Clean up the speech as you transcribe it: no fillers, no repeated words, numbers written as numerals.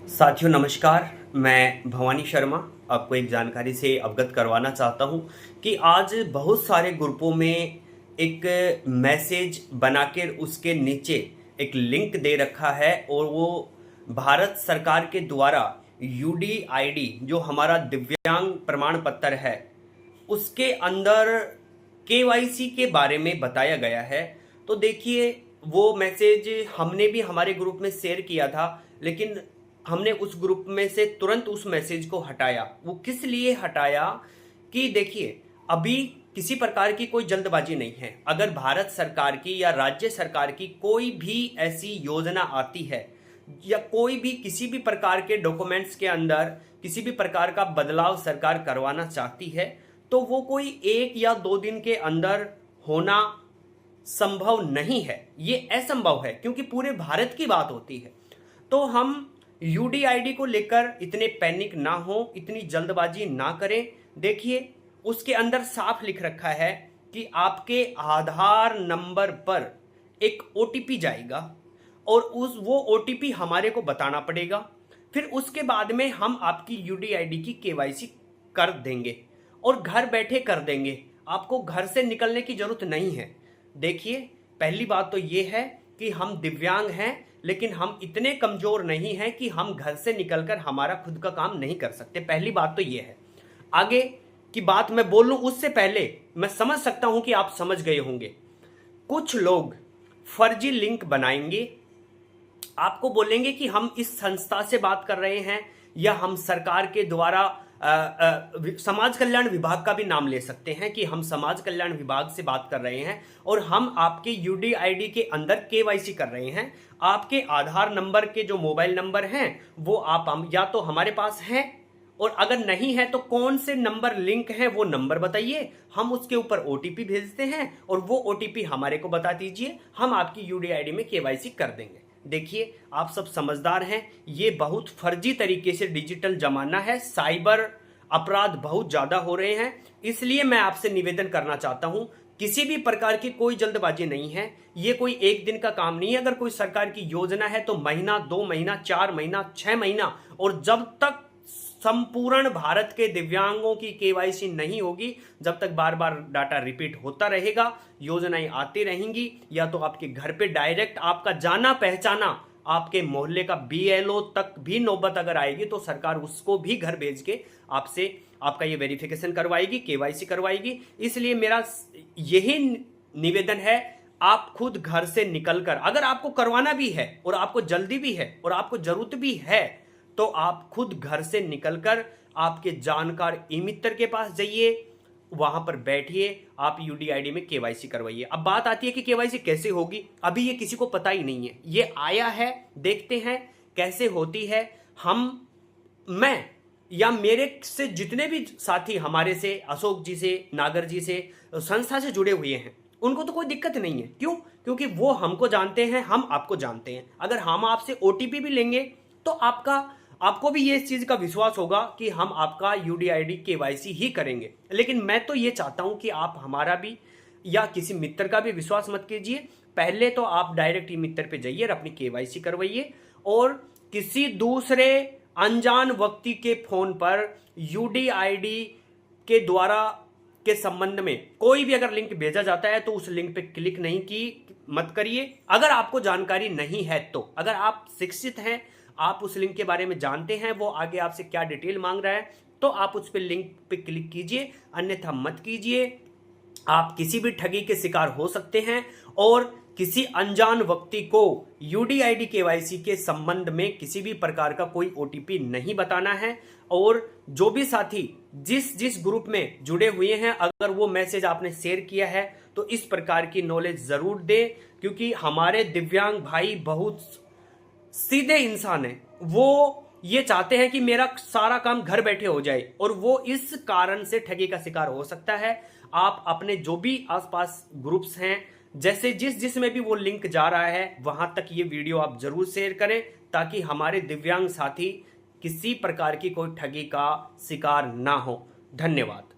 साथियों नमस्कार। मैं भवानी शर्मा आपको एक जानकारी से अवगत करवाना चाहता हूं कि आज बहुत सारे ग्रुपों में एक मैसेज बनाकर उसके नीचे एक लिंक दे रखा है और वो भारत सरकार के द्वारा यूडीआईडी जो हमारा दिव्यांग प्रमाण पत्र है उसके अंदर केवाईसी के बारे में बताया गया है। तो देखिए वो मैसेज हमने भी हमारे ग्रुप में शेयर किया था, लेकिन हमने उस ग्रुप में से तुरंत उस मैसेज को हटाया। वो किस लिए हटाया कि देखिए अभी किसी प्रकार की कोई जल्दबाजी नहीं है। अगर भारत सरकार की या राज्य सरकार की कोई भी ऐसी योजना आती है या कोई भी किसी भी प्रकार के डॉक्यूमेंट्स के अंदर किसी भी प्रकार का बदलाव सरकार करवाना चाहती है तो वो कोई 1 या 2 दिन के अंदर होना संभव नहीं है। ये असंभव है क्योंकि पूरे भारत की बात होती है। तो हम यूडीआईडी को लेकर इतने पैनिक ना हो, इतनी जल्दबाजी ना करें। देखिए उसके अंदर साफ लिख रखा है कि आपके आधार नंबर पर एक ओटीपी जाएगा और वो ओटीपी हमारे को बताना पड़ेगा। फिर उसके बाद में हम आपकी यूडीआईडी की केवाईसी कर देंगे और घर बैठे कर देंगे। आपको घर से निकलने की जरूरत नहीं है। देखिए पहली बात तो ये है कि हम दिव्यांग हैं, लेकिन हम इतने कमजोर नहीं हैं कि हम घर से निकलकर हमारा खुद का काम नहीं कर सकते। पहली बात तो ये है। आगे की बात मैं बोल लूं उससे पहले मैं समझ सकता हूं कि आप समझ गए होंगे। कुछ लोग फर्जी लिंक बनाएंगे, आपको बोलेंगे कि हम इस संस्था से बात कर रहे हैं या हम सरकार के द्वारा समाज कल्याण विभाग का भी नाम ले सकते हैं कि हम समाज कल्याण विभाग से बात कर रहे हैं और हम आपके यूडीआईडी के अंदर केवाईसी कर रहे हैं। आपके आधार नंबर के जो मोबाइल नंबर हैं वो आप हम या तो हमारे पास हैं, और अगर नहीं है तो कौन से नंबर लिंक है वो नंबर बताइए, हम उसके ऊपर ओटीपी भेजते हैं और वो ओटीपी हमारे को बता दीजिए, हम आपकी यूडीआईडी में केवाईसी कर देंगे। देखिए आप सब समझदार हैं। ये बहुत फर्जी तरीके से डिजिटल जमाना है, साइबर अपराध बहुत ज्यादा हो रहे हैं। इसलिए मैं आपसे निवेदन करना चाहता हूं, किसी भी प्रकार की कोई जल्दबाजी नहीं है। ये कोई एक दिन का काम नहीं है। अगर कोई सरकार की योजना है तो महीना, 2 महीना, 4 महीना, 6 महीना, और जब तक संपूर्ण भारत के दिव्यांगों की केवाईसी नहीं होगी, जब तक बार बार डाटा रिपीट होता रहेगा, योजनाएं आती रहेंगी, या तो आपके घर पे डायरेक्ट आपका जाना पहचाना आपके मोहल्ले का बीएलओ तक भी नौबत अगर आएगी तो सरकार उसको भी घर भेज के आपसे आपका ये वेरिफिकेशन करवाएगी, केवाईसी करवाएगी। इसलिए मेरा यही निवेदन है, आप खुद घर से निकलकर, अगर आपको करवाना भी है और आपको जल्दी भी है और आपको जरूरत भी है, तो आप खुद घर से निकलकर आपके जानकार ई मित्र के पास जाइए, वहां पर बैठिए, आप यूडीआईडी में केवाईसी करवाइए। अब बात आती है कि केवाईसी कैसे होगी। अभी ये किसी को पता ही नहीं है। ये आया है, देखते हैं कैसे होती है। मैं या मेरे से जितने भी साथी हमारे से, अशोक जी से, नागर जी से, संस्था से जुड़े हुए हैं, उनको तो कोई दिक्कत नहीं है। क्यों? क्योंकि वो हमको जानते हैं, हम आपको जानते हैं। अगर हम आपसे ओटीपी भी लेंगे तो आपको भी ये इस चीज का विश्वास होगा कि हम आपका यूडीआईडी केवाईसी ही करेंगे। लेकिन मैं तो ये चाहता हूं कि आप हमारा भी या किसी मित्र का भी विश्वास मत कीजिए। पहले तो आप डायरेक्ट ई मित्र पे जाइए और अपनी केवाईसी करवाइए, और किसी दूसरे अनजान व्यक्ति के फोन पर यूडीआईडी के द्वारा के संबंध में कोई भी अगर लिंक भेजा जाता है तो उस लिंक पे क्लिक नहीं की मत करिए। अगर आपको जानकारी नहीं है तो, अगर आप शिक्षित हैं, आप उस लिंक के बारे में जानते हैं, वो आगे आपसे क्या डिटेल मांग रहा है, तो आप उस पे लिंक पे क्लिक कीजिए, अन्यथा मत कीजिए। आप किसी भी ठगी के शिकार हो सकते हैं और किसी अनजान व्यक्ति को यूडीआईडी केवाईसी के संबंध में किसी भी प्रकार का कोई ओटीपी नहीं बताना है। और जो भी साथी जिस ग्रुप में जुड़े हुए हैं, अगर वो मैसेज आपने शेयर किया है तो इस प्रकार की नॉलेज जरूर दें, क्योंकि हमारे दिव्यांग भाई बहुत सीधे इंसान है। वो ये चाहते हैं कि मेरा सारा काम घर बैठे हो जाए, और वो इस कारण से ठगी का शिकार हो सकता है। आप अपने जो भी आसपास ग्रुप्स हैं, जैसे जिसमें भी वो लिंक जा रहा है, वहां तक ये वीडियो आप जरूर शेयर करें, ताकि हमारे दिव्यांग साथी किसी प्रकार की कोई ठगी का शिकार ना हो। धन्यवाद।